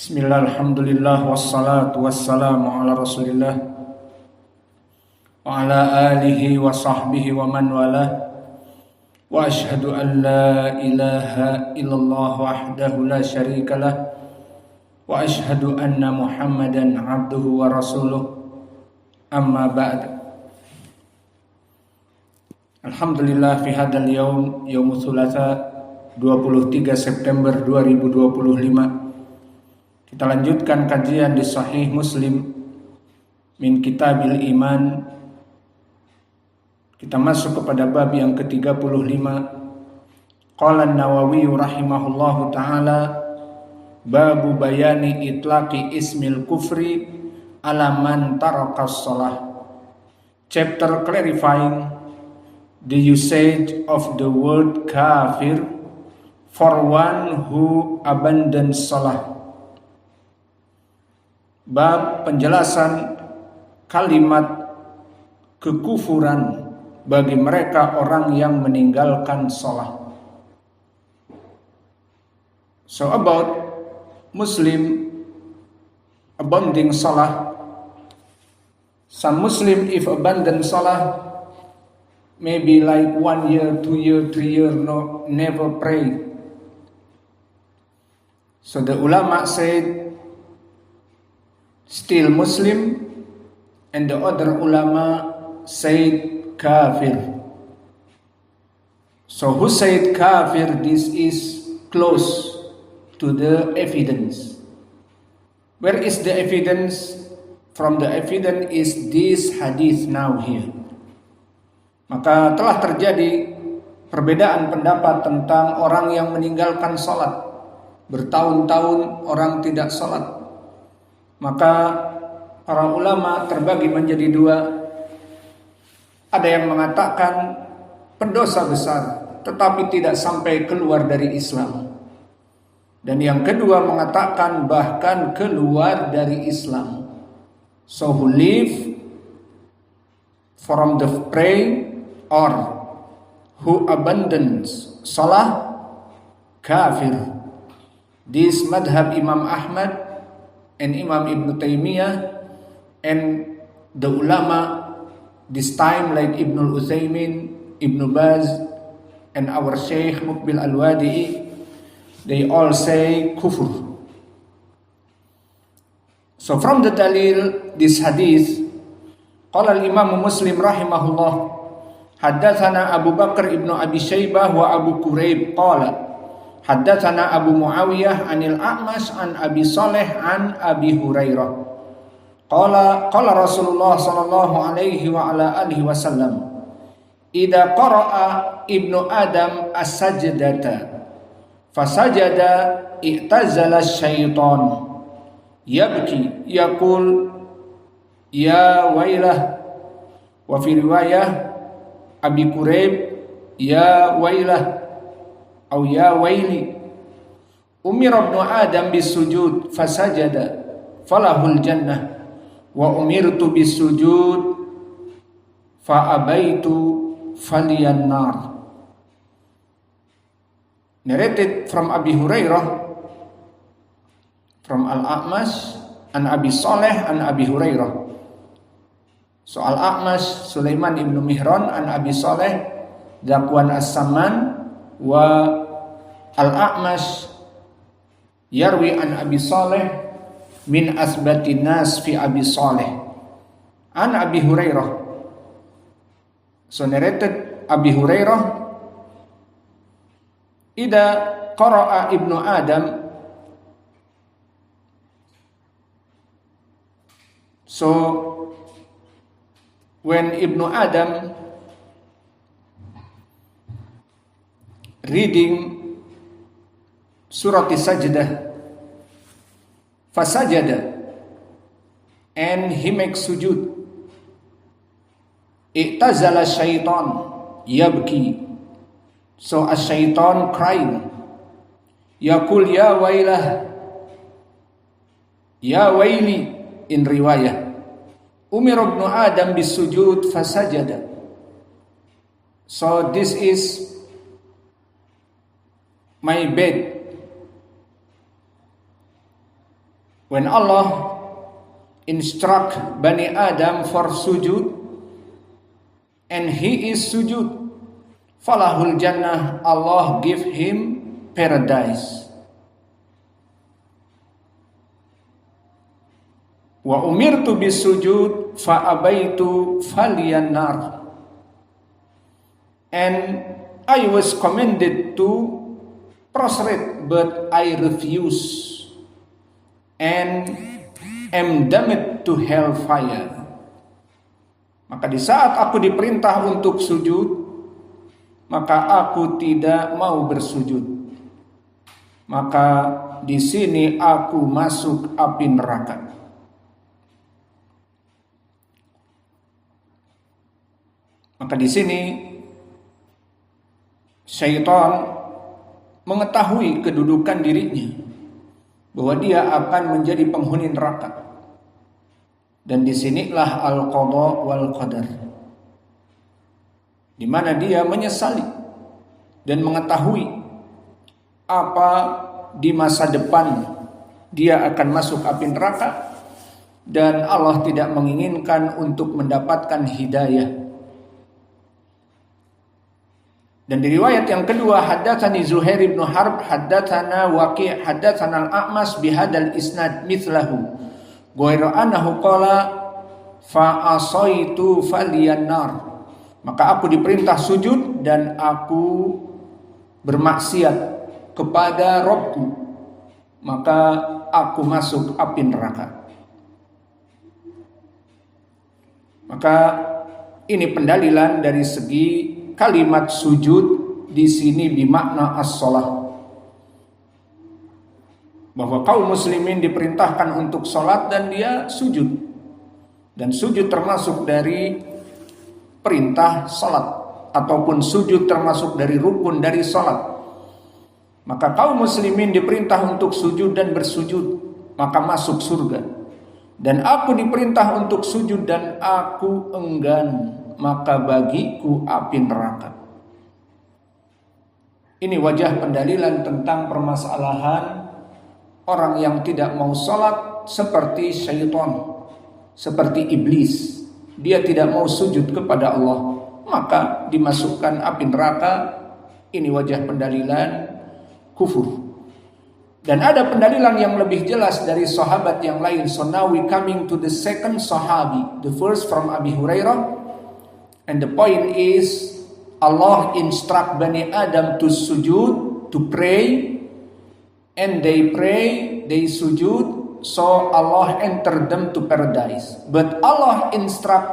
Bismillah, alhamdulillah, wassalatu wassalamu ala rasulillah wa ala alihi wa sahbihi wa man walah wa ashhadu an la ilaha illallah wahdahu la syarika lah wa ashhadu anna muhammadan abduhu wa rasuluh amma ba'd. Alhamdulillah, fi hadal yaum thulatha 23 September 2025 kita lanjutkan kajian di Sahih Muslim min Kitabil Iman. Kita masuk kepada bab yang ke-35. Qala An-Nawawi rahimahullahu taala, babu bayani itlaqi ismil kufri ala man tarakas shalah. Chapter clarifying the usage of the word kafir for one who abandons salah. Bab penjelasan kalimat kekufuran bagi mereka orang yang meninggalkan sholat. So about Muslim abandoning sholat. Some Muslim if abandon sholat maybe like 1 year, 2 year, 3 year no never pray. So the ulama said still Muslim, and the other ulama said kafir. So who said kafir? This is close to the evidence. Where is the evidence? From the evidence is this hadith now here. Maka telah terjadi perbedaan pendapat tentang orang yang meninggalkan sholat. Bertahun-tahun orang tidak sholat. Maka para ulama terbagi menjadi dua. Ada yang mengatakan pendosa besar tetapi tidak sampai keluar dari Islam. Dan yang kedua mengatakan bahkan keluar dari Islam. So who leave from the pray or who abandons salah kafir. This madhab Imam Ahmad and Imam Ibn Taymiyah and the ulama this time like Ibn Uthaymin, Ibn Baz and our Sheikh Muqbil Al-Wadi'i, they all say kufur. So from the dalil this hadith, qala al-Imam Muslim rahimahullah, haddatsana Abu Bakar ibn Abi Shaybah wa Abu Quraib qala haddatsana Abu Muawiyah anil A'mash an Abi Saleh an Abi Hurairah qala Rasulullah sallallahu alaihi wa ala alihi wasallam, idza qara'a ibnu Adam as-sajdata fasajada i'tazala syaitan yabki yaqul ya wailah, wa fi riwayah Abi Quraib ya wailah au ya waili, umir ibnu Adam bisujud fasajada falahul jannah wa umirtu bisujud fa abaitu faliyan nar. Narrated from Abi Hurairah, from Al-A'mash an Abi Saleh an Abi Hurairah. So Al-A'mash Sulaiman ibn Mihran an Abi Saleh Zakwan As-Samman wa Al-A'mash yarwi an Abi Saleh min asbatin nas fi Abi Saleh an Abi Hurairah. So narrated Abi Hurairah, idza qara'a ibnu Adam, so when Ibnu Adam reading Surah As-Sajdah, fasajada, and he makes sujud, i'tazala syaitan yabki, so a shaitan crying, yaqul ya wailah, ya waili in riwayah, umir ibnu Adam bisujud fasajada. So this is my bed When Allah instruct Bani Adam for sujud, and he is sujud, falahul jannah, Allah give him paradise. Wa umirtu bisujud fa abaitu faliyan nar, and I was commanded to prostrate but I refuse and am damned to hellfire. Maka di saat aku diperintah untuk sujud, maka aku tidak mau bersujud. Maka di sini aku masuk api neraka. Maka di sini syaitan mengetahui kedudukan dirinya, bahwa dia akan menjadi penghuni neraka. Dan disinilah al-qadha wal qadar, di mana dia menyesali dan mengetahui apa di masa depan dia akan masuk api neraka, dan Allah tidak menginginkan untuk mendapatkan hidayah. Dan di riwayat yang kedua, haddatsani Zuhair bin Harb haddatsana Waqi' haddatsana al-A'mas bihadzal isnad mithlahu ghairu annahu qala fa asaitu faliyan nar. Maka aku diperintah sujud dan aku bermaksiat kepada Rabbku, maka aku masuk api neraka. Maka ini pendalilan dari segi kalimat sujud di sini bermakna as-shalah, bahwa kaum muslimin diperintahkan untuk sholat dan dia sujud, dan sujud termasuk dari perintah sholat, ataupun sujud termasuk dari rukun dari sholat. Maka kaum muslimin diperintah untuk sujud dan bersujud, maka masuk surga. Dan aku diperintah untuk sujud dan aku enggan, maka bagiku api neraka. Ini wajah pendalilan tentang permasalahan orang yang tidak mau sholat seperti syaitan, seperti iblis. Dia tidak mau sujud kepada Allah, maka dimasukkan api neraka. Ini wajah pendalilan kufur. Dan ada pendalilan yang lebih jelas dari sahabat yang lain. So now we coming to the second sahabi, the first from Abi Hurairah. And the point is, Allah instruct Bani Adam to sujud, to pray, and they pray, they sujud, so Allah enter them to paradise. But Allah instruct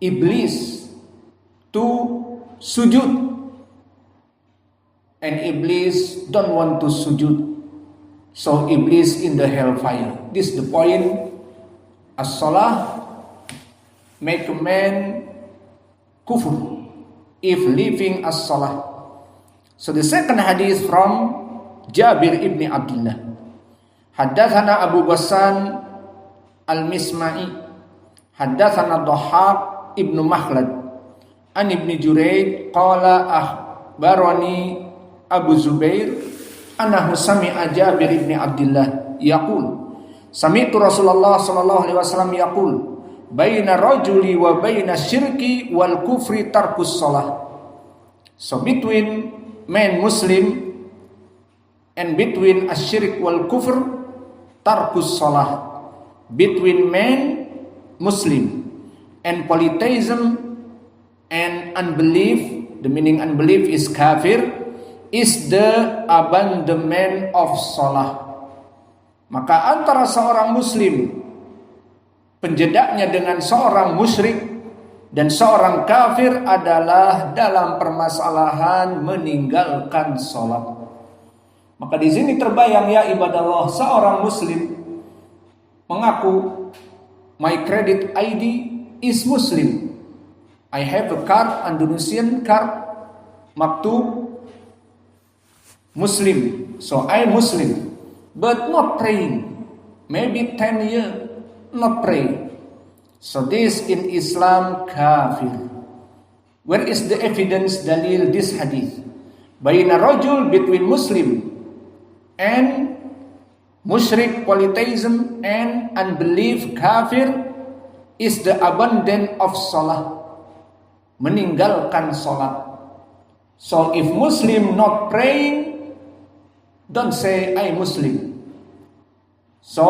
Iblis to sujud, and Iblis don't want to sujud, so Iblis in the hellfire. This is the point. As-salah make a man kufur if living as-salah. So the second hadith from Jabir ibn Abdullah. Haddatsana Abu Ghassan al-Misma'i, haddatsana Dhahhak ibn Makhlad an ibn Jurayd qala akhbarani Abu Zubair annahu sami'a Jabir ibn Abdullah yaqul sami'tu Rasulullah sallallahu alaihi wasallam yaqul baina rajuli wa baina syirki wal kufri tarkus shalah. So between man Muslim and between asyirk wal kufr tarkus shalah. Between man Muslim and polytheism and unbelief, the meaning unbelief is kafir, is the abandonment of shalah. Maka antara seorang muslim, penjedaknya dengan seorang musyrik dan seorang kafir adalah dalam permasalahan meninggalkan sholat. Maka di sini terbayang ya ibadah Allah, seorang muslim mengaku my credit ID is Muslim. I have a card, Indonesian card, maktub Muslim. So I Muslim, but not praying. Maybe 10 years not praying. So this in Islam kafir. Where is the evidence dalil this hadith? Baina rajul, between Muslim and musyrik, polytheism, and unbelief, kafir, is the abandon of salah, meninggalkan salat. So if Muslim not praying, don't say I Muslim. So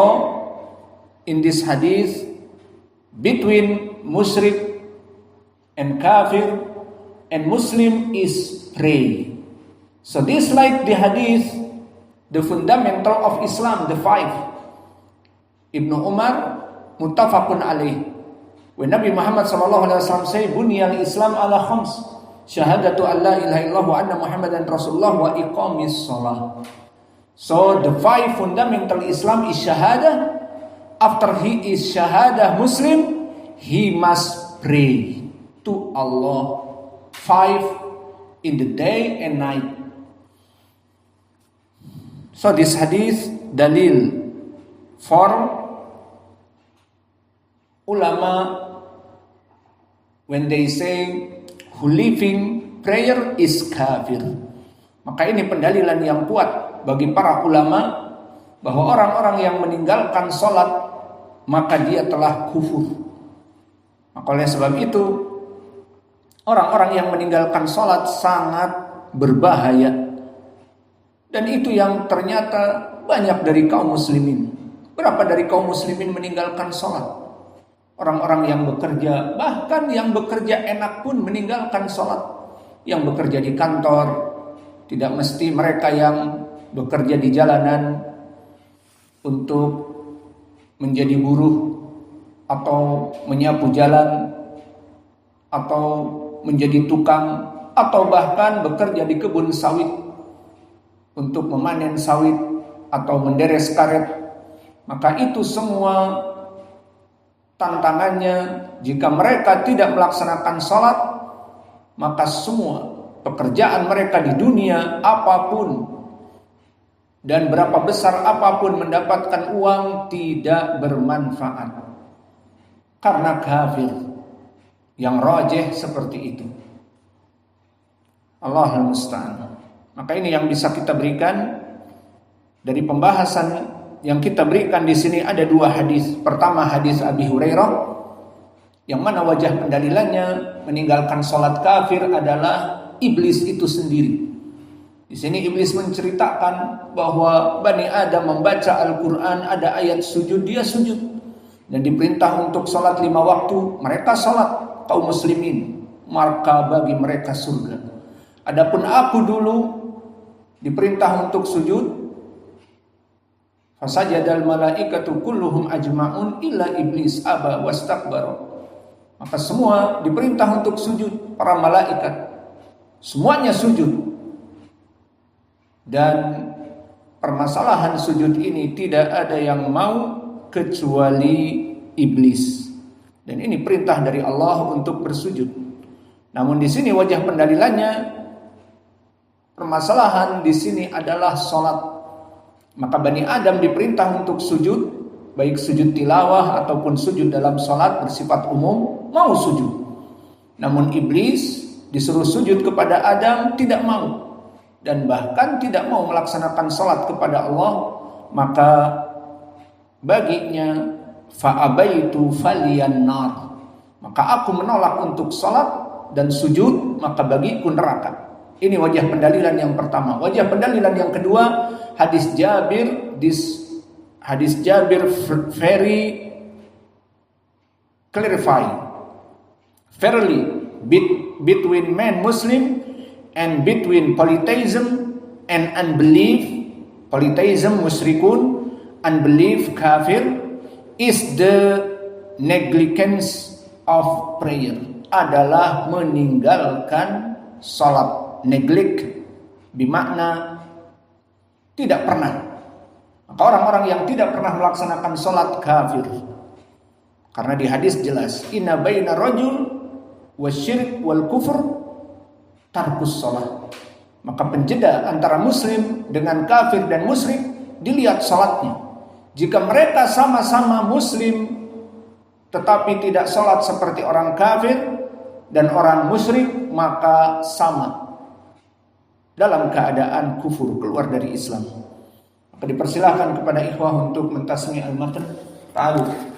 in this hadith, between musyrik and kafir and Muslim is pray. So this like the hadith, the fundamental of Islam, the five. Ibnu Umar, muttafaqun alaih. When Nabi Muhammad SAW say, Bunyal Islam ala khams, syahadatu an la ilaha illallah wa anna Muhammadan Rasulullah wa iqamis salah. So the five fundamental Islam is shahadah. After he is shahadah Muslim, he must pray to Allah 5 in the day and night. So this hadith dalil for ulama when they say who leaving prayer is kafir. Maka ini pendalilan yang kuat bagi para ulama bahwa orang-orang yang meninggalkan sholat maka dia telah kufur. Maka oleh sebab itu orang-orang yang meninggalkan sholat sangat berbahaya. Dan itu yang ternyata banyak dari kaum muslimin. Berapa dari kaum muslimin meninggalkan sholat? Orang-orang yang bekerja, bahkan yang bekerja enak pun meninggalkan sholat. Yang bekerja di kantor, tidak mesti mereka yang bekerja di jalanan untuk menjadi buruh atau menyapu jalan atau menjadi tukang atau bahkan bekerja di kebun sawit untuk memanen sawit atau menderes karet. Maka itu semua tantangannya, jika mereka tidak melaksanakan sholat, maka semua pekerjaan mereka di dunia apapun dan berapa besar apapun mendapatkan uang tidak bermanfaat karena kafir. Yang rajih seperti itu. Allahul musta'an. Maka ini yang bisa kita berikan dari pembahasan yang kita berikan di sini. Ada dua hadis. Pertama hadis Abi Hurairah, yang mana wajah pendalilannya meninggalkan sholat kafir adalah iblis itu sendiri. Di sini iblis menceritakan bahwa Bani Adam membaca Al-Quran, ada ayat sujud, dia sujud. Dan diperintah untuk sholat 5 waktu, mereka sholat. Kaum muslimin, maka bagi mereka surga. Adapun aku dulu diperintah untuk sujud, fasajadal malaikatu kulluhum ajma'un illa iblis aba wastakbara. Maka semua diperintah untuk sujud, para malaikat semuanya sujud. Dan permasalahan sujud ini tidak ada yang mau kecuali iblis. Dan ini perintah dari Allah untuk bersujud. Namun di sini wajah pendalilannya, permasalahan di sini adalah sholat. Maka Bani Adam diperintah untuk sujud, baik sujud tilawah ataupun sujud dalam sholat bersifat umum, mau sujud. Namun iblis disuruh sujud kepada Adam, tidak mau. Dan bahkan tidak mau melaksanakan sholat kepada Allah. Maka baginya fa'abaitu faliyan nar, maka aku menolak untuk salat dan sujud, maka bagiku neraka. Ini wajah pendalilan yang pertama. Wajah pendalilan yang kedua, hadis Jabir. Hadis Jabir very clarify fairly between man Muslim and between polytheism and unbelief. Polytheism musyrikun, unbelief kafir, is the negligence of prayer, adalah meninggalkan salat. Neglect bermakna tidak pernah. Maka orang-orang yang tidak pernah melaksanakan salat kafir. Karena di hadis jelas, inna baina rajul wasyirk wal kufur tarkus salat. Maka penjeda antara muslim dengan kafir dan musyrik dilihat salatnya. Jika mereka sama-sama muslim tetapi tidak sholat seperti orang kafir dan orang musyrik, maka sama dalam keadaan kufur, keluar dari Islam. Dipersilahkan kepada ikhwah untuk mentasmi al-matan. Ta'alu.